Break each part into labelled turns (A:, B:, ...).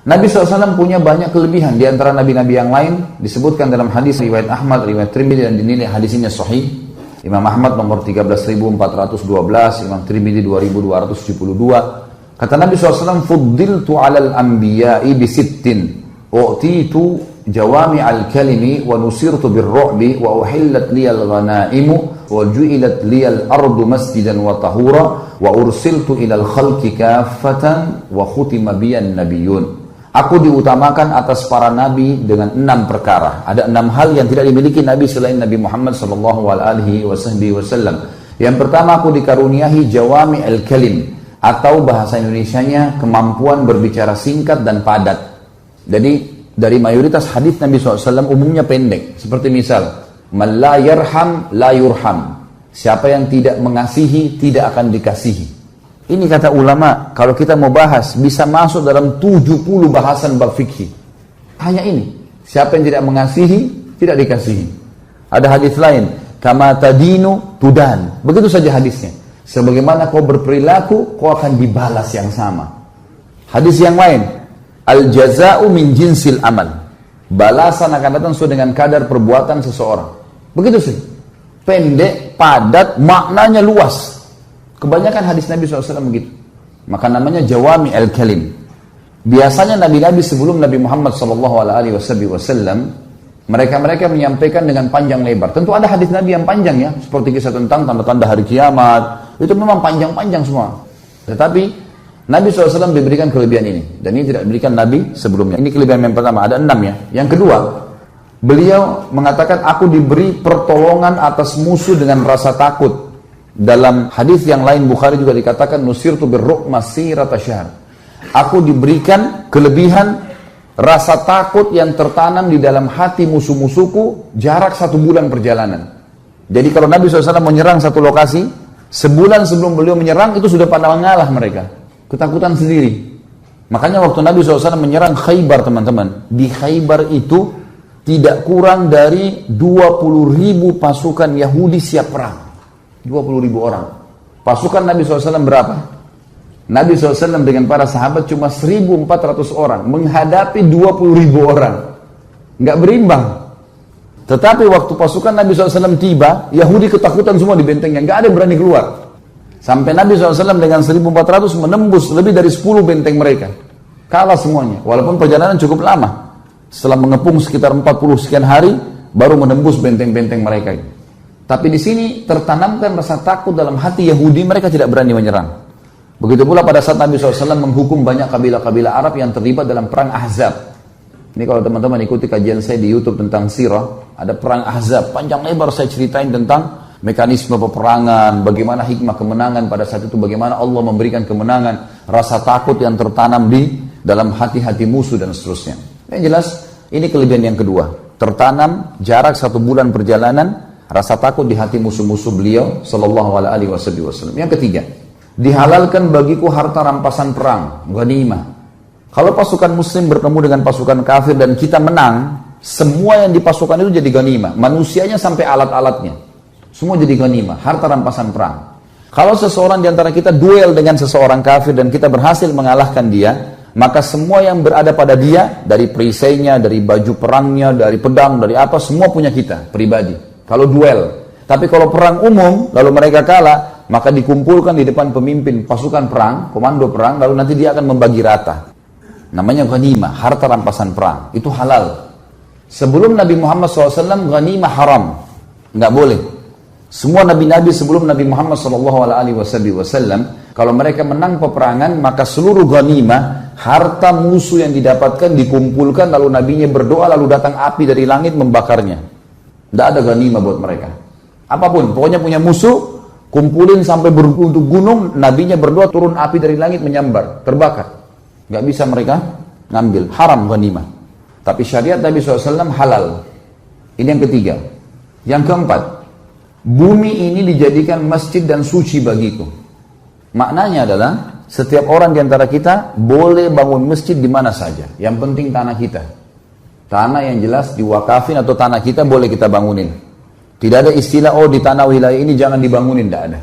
A: Nabi SAW punya banyak kelebihan di antara nabi-nabi yang lain, disebutkan dalam hadis riwayat Ahmad, riwayat Tirmidzi, dan dinilai hadis ini sahih. Imam Ahmad nomor 13.412, Imam Tirmidzi 2.272. Kata Nabi SAW, "Fuddiltu 'alal anbiya'i bi sittin, u'titu jawami al-kalimi wa nusirtu bir-ru'bi wa uhillat liyal ghanaimu wa ju'ilat liyal ardu masjidan wa tahura wa ursiltu ilal khalqi kaffatan wa khutima biyan nabiyyun." Aku diutamakan atas para nabi dengan 6 perkara. Ada 6 hal yang tidak dimiliki nabi selain Nabi Muhammad SAW. Yang pertama, aku dikaruniahi jawami al-kalim, atau bahasa Indonesianya kemampuan berbicara singkat dan padat. Jadi dari mayoritas hadis Nabi SAW umumnya pendek. Seperti misal, "Man la yarham la yurham." Siapa yang tidak mengasihi tidak akan dikasihi. Ini kata ulama, kalau kita mau bahas, bisa masuk dalam 70 bahasan bab fikih. Hanya ini, siapa yang tidak mengasihi, tidak dikasihi. Ada hadis lain, "Kama tadinu tudan." Begitu saja hadisnya. Sebagaimana kau berperilaku, kau akan dibalas yang sama. Hadis yang lain, "Al-jaza'u min jinsil amal." Balasan akan datang sesuai dengan kadar perbuatan seseorang. Begitu sih. Pendek, padat, maknanya luas. Kebanyakan hadis Nabi SAW begitu. Maka namanya jawami al-kalim. Biasanya nabi-nabi sebelum Nabi Muhammad SAW, mereka menyampaikan dengan panjang lebar. Tentu ada hadis Nabi yang panjang ya, seperti kisah tentang tanda-tanda hari kiamat. Itu memang panjang-panjang semua. Tetapi Nabi SAW diberikan kelebihan ini. Dan ini tidak diberikan Nabi sebelumnya. Ini kelebihan yang pertama, ada 6 ya. Yang kedua, beliau mengatakan, aku diberi pertolongan atas musuh dengan rasa takut. Dalam hadis yang lain Bukhari juga dikatakan, "Nusirtu birru'ma sirata syahr." Aku diberikan kelebihan rasa takut yang tertanam di dalam hati musuh-musuhku jarak 1 bulan perjalanan. Jadi kalau Nabi SAW menyerang satu lokasi, sebulan sebelum beliau menyerang itu sudah pada mengalah mereka. Ketakutan sendiri. Makanya waktu Nabi SAW menyerang Khaybar, teman-teman, di Khaybar itu tidak kurang dari 20.000 pasukan Yahudi siap perang. 20.000 orang. Pasukan Nabi SAW berapa? Nabi SAW dengan para sahabat cuma 1.400 orang menghadapi 20.000 orang. Nggak berimbang. Tetapi waktu pasukan Nabi SAW tiba, Yahudi ketakutan semua di bentengnya. Nggak ada yang berani keluar. Sampai Nabi SAW dengan 1.400 menembus lebih dari 10 benteng mereka. Kalah semuanya. Walaupun perjalanan cukup lama. Setelah mengepung sekitar 40 sekian hari, baru menembus benteng-benteng mereka ini. Tapi di sini tertanamkan rasa takut dalam hati Yahudi, mereka tidak berani menyerang. Begitu pula pada saat Nabi SAW menghukum banyak kabilah-kabilah Arab yang terlibat dalam perang Ahzab. Ini kalau teman-teman ikuti kajian saya di YouTube tentang sirah, ada perang Ahzab. Panjang lebar saya ceritain tentang mekanisme peperangan, bagaimana hikmah kemenangan pada saat itu, bagaimana Allah memberikan kemenangan, rasa takut yang tertanam di dalam hati-hati musuh dan seterusnya. Yang jelas, ini kelebihan yang kedua. Tertanam jarak 1 bulan perjalanan, rasa takut di hati musuh-musuh beliau sallallahu alaihi wasallam. Yang ketiga, dihalalkan bagiku harta rampasan perang, ghanimah. Kalau pasukan muslim bertemu dengan pasukan kafir dan kita menang, semua yang di pasukan itu jadi ghanimah. Manusianya sampai alat-alatnya, semua jadi ghanimah, harta rampasan perang. Kalau seseorang di antara kita duel dengan seseorang kafir dan kita berhasil mengalahkan dia, maka semua yang berada pada dia, dari perisainya, dari baju perangnya, dari pedang, dari apa, semua punya kita, pribadi. Kalau duel. Tapi kalau perang umum, lalu mereka kalah, maka dikumpulkan di depan pemimpin pasukan perang, komando perang, lalu nanti dia akan membagi rata. Namanya ghanimah, harta rampasan perang. Itu halal. Sebelum Nabi Muhammad SAW, ghanimah haram. Nggak boleh. Semua nabi-nabi sebelum Nabi Muhammad SAW, kalau mereka menang peperangan, maka seluruh ghanimah, harta musuh yang didapatkan dikumpulkan, lalu nabinya berdoa, lalu datang api dari langit membakarnya. Tidak ada ghanimah buat mereka. Apapun, pokoknya punya musuh, kumpulin sampai untuk gunung, nabinya berdoa turun api dari langit menyambar, terbakar. Gak bisa mereka ngambil, haram ghanimah. Tapi syariat Nabi SAW halal. Ini yang ketiga. Yang keempat, bumi ini dijadikan masjid dan suci bagiku. Maknanya adalah, setiap orang di antara kita boleh bangun masjid di mana saja. Yang penting tanah kita. Tanah yang jelas diwakafin atau tanah kita boleh kita bangunin. Tidak ada istilah, oh di tanah wilayah ini jangan dibangunin, tidak ada.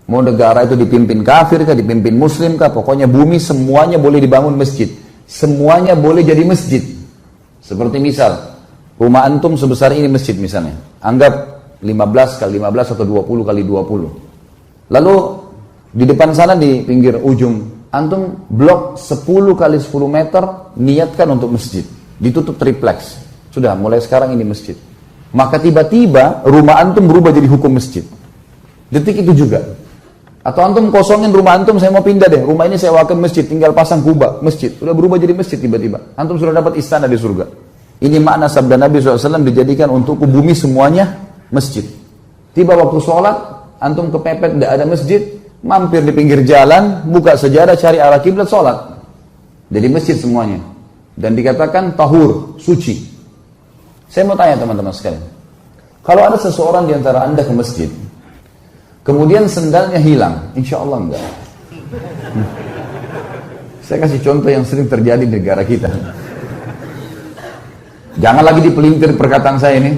A: Mau negara itu dipimpin kafir kah, dipimpin muslim kah, pokoknya bumi semuanya boleh dibangun masjid. semuanya boleh jadi masjid. Seperti misal, rumah antum sebesar ini masjid misalnya. Anggap 15 kali 15 atau 20 kali 20. Lalu di depan sana di pinggir ujung, antum blok 10 kali 10 meter niatkan untuk masjid. Ditutup triplex. Sudah mulai sekarang ini masjid. Maka tiba-tiba rumah antum berubah jadi hukum masjid. Detik itu juga. Atau antum kosongin rumah antum, saya mau pindah deh. Rumah ini saya wakaf masjid, tinggal pasang kubah masjid. Sudah berubah jadi masjid tiba-tiba. Antum sudah dapat istana di surga. Ini makna sabda Nabi SAW dijadikan untuk bumi semuanya masjid. Tiba waktu sholat, antum kepepet tidak ada masjid, mampir di pinggir jalan, buka sejadah, cari arah kiblat, sholat. Jadi masjid semuanya. Dan dikatakan tahur, suci. Saya mau tanya teman-teman sekalian. Kalau ada seseorang di antara anda ke masjid, kemudian sendalnya hilang, insya Allah enggak. Saya kasih contoh yang sering terjadi di negara kita. Jangan lagi dipelintir perkataan saya ini.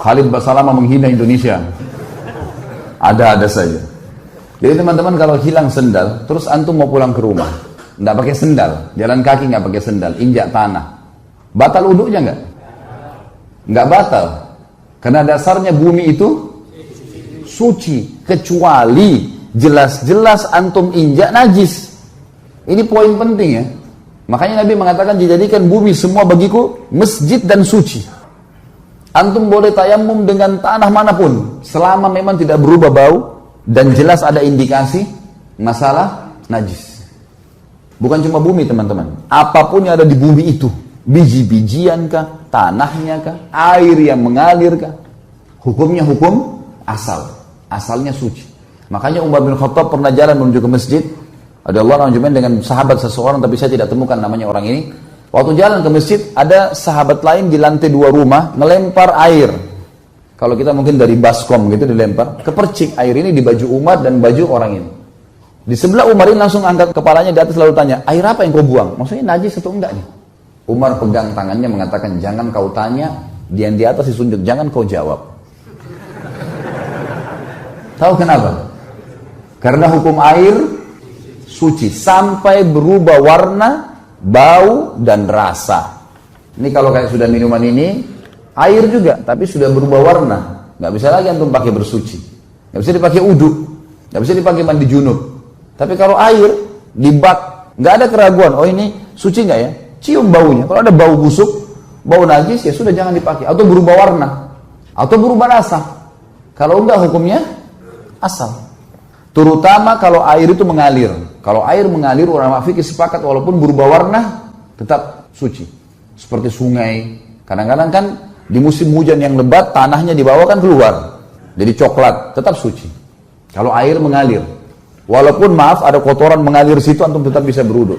A: Khalid Basalamah menghina Indonesia. Ada-ada saja. Jadi teman-teman kalau hilang sendal, terus antum mau pulang ke rumah, nggak pakai sendal, jalan kaki nggak pakai sendal, injak tanah, batal wudunya nggak? Nggak batal, karena dasarnya bumi itu suci, kecuali jelas-jelas antum injak najis. Ini poin penting ya. Makanya Nabi mengatakan dijadikan bumi semua bagiku masjid dan suci. Antum boleh tayamum dengan tanah manapun, selama memang tidak berubah bau dan jelas ada indikasi masalah najis. Bukan cuma bumi teman-teman, apapun yang ada di bumi itu, biji-bijian kah, tanahnya kah, air yang mengalir kah, hukumnya hukum asal. Asalnya suci. Makanya Umar bin Khattab pernah jalan menuju ke masjid. Ada Allah dengan sahabat seseorang, tapi saya tidak temukan namanya orang ini. Waktu jalan ke masjid, ada sahabat lain di lantai 2 rumah melempar air. Kalau kita mungkin dari baskom gitu dilempar, kepercik air ini di baju Umar dan baju orang ini. Di sebelah Umar ini langsung angkat kepalanya di atas lalu tanya, air apa yang kau buang? Maksudnya najis atau enggak nih? Umar pegang tangannya mengatakan, jangan kau tanya, dia di atas disunjuk, jangan kau jawab. Tahu kenapa? Karena hukum air suci sampai berubah warna, bau dan rasa. Ini kalau kayak sudah minuman ini, air juga, tapi sudah berubah warna. Nggak bisa lagi antum pakai bersuci. Nggak bisa dipakai uduk, nggak bisa dipakai mandi junub. Tapi kalau air di bak, nggak ada keraguan. Oh ini suci nggak ya? Cium baunya. Kalau ada bau busuk, bau najis ya sudah jangan dipakai. Atau berubah warna, atau berubah rasa. Kalau enggak hukumnya asal. Terutama kalau air itu mengalir. Kalau air mengalir, ulama fikih sepakat walaupun berubah warna tetap suci. Seperti sungai. Kadang-kadang kan di musim hujan yang lebat tanahnya di bawah kan keluar. Jadi coklat, tetap suci. Kalau air mengalir. Walaupun maaf ada kotoran mengalir situ antum tetap bisa berwudu.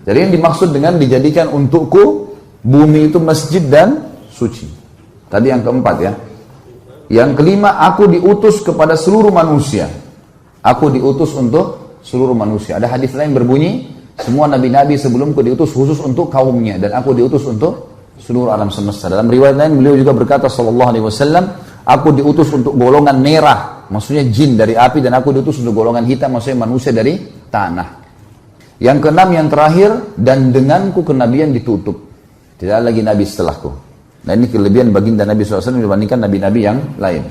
A: Jadi yang dimaksud dengan dijadikan untukku bumi itu masjid dan suci. Tadi yang keempat ya. Yang kelima, aku diutus kepada seluruh manusia. Aku diutus untuk seluruh manusia. Ada hadis lain berbunyi, semua nabi-nabi sebelumku diutus khusus untuk kaumnya, dan aku diutus untuk seluruh alam semesta. Dalam riwayat lain beliau juga berkata sallallahu alaihi wasallam, aku diutus untuk golongan merah, maksudnya jin dari api, dan aku diutus untuk golongan hitam, maksudnya manusia dari tanah. Yang keenam, yang terakhir, dan denganku kenabian ditutup. Tidak ada lagi nabi setelahku. Nah ini kelebihan baginda Nabi SAW dibandingkan nabi-nabi yang lain.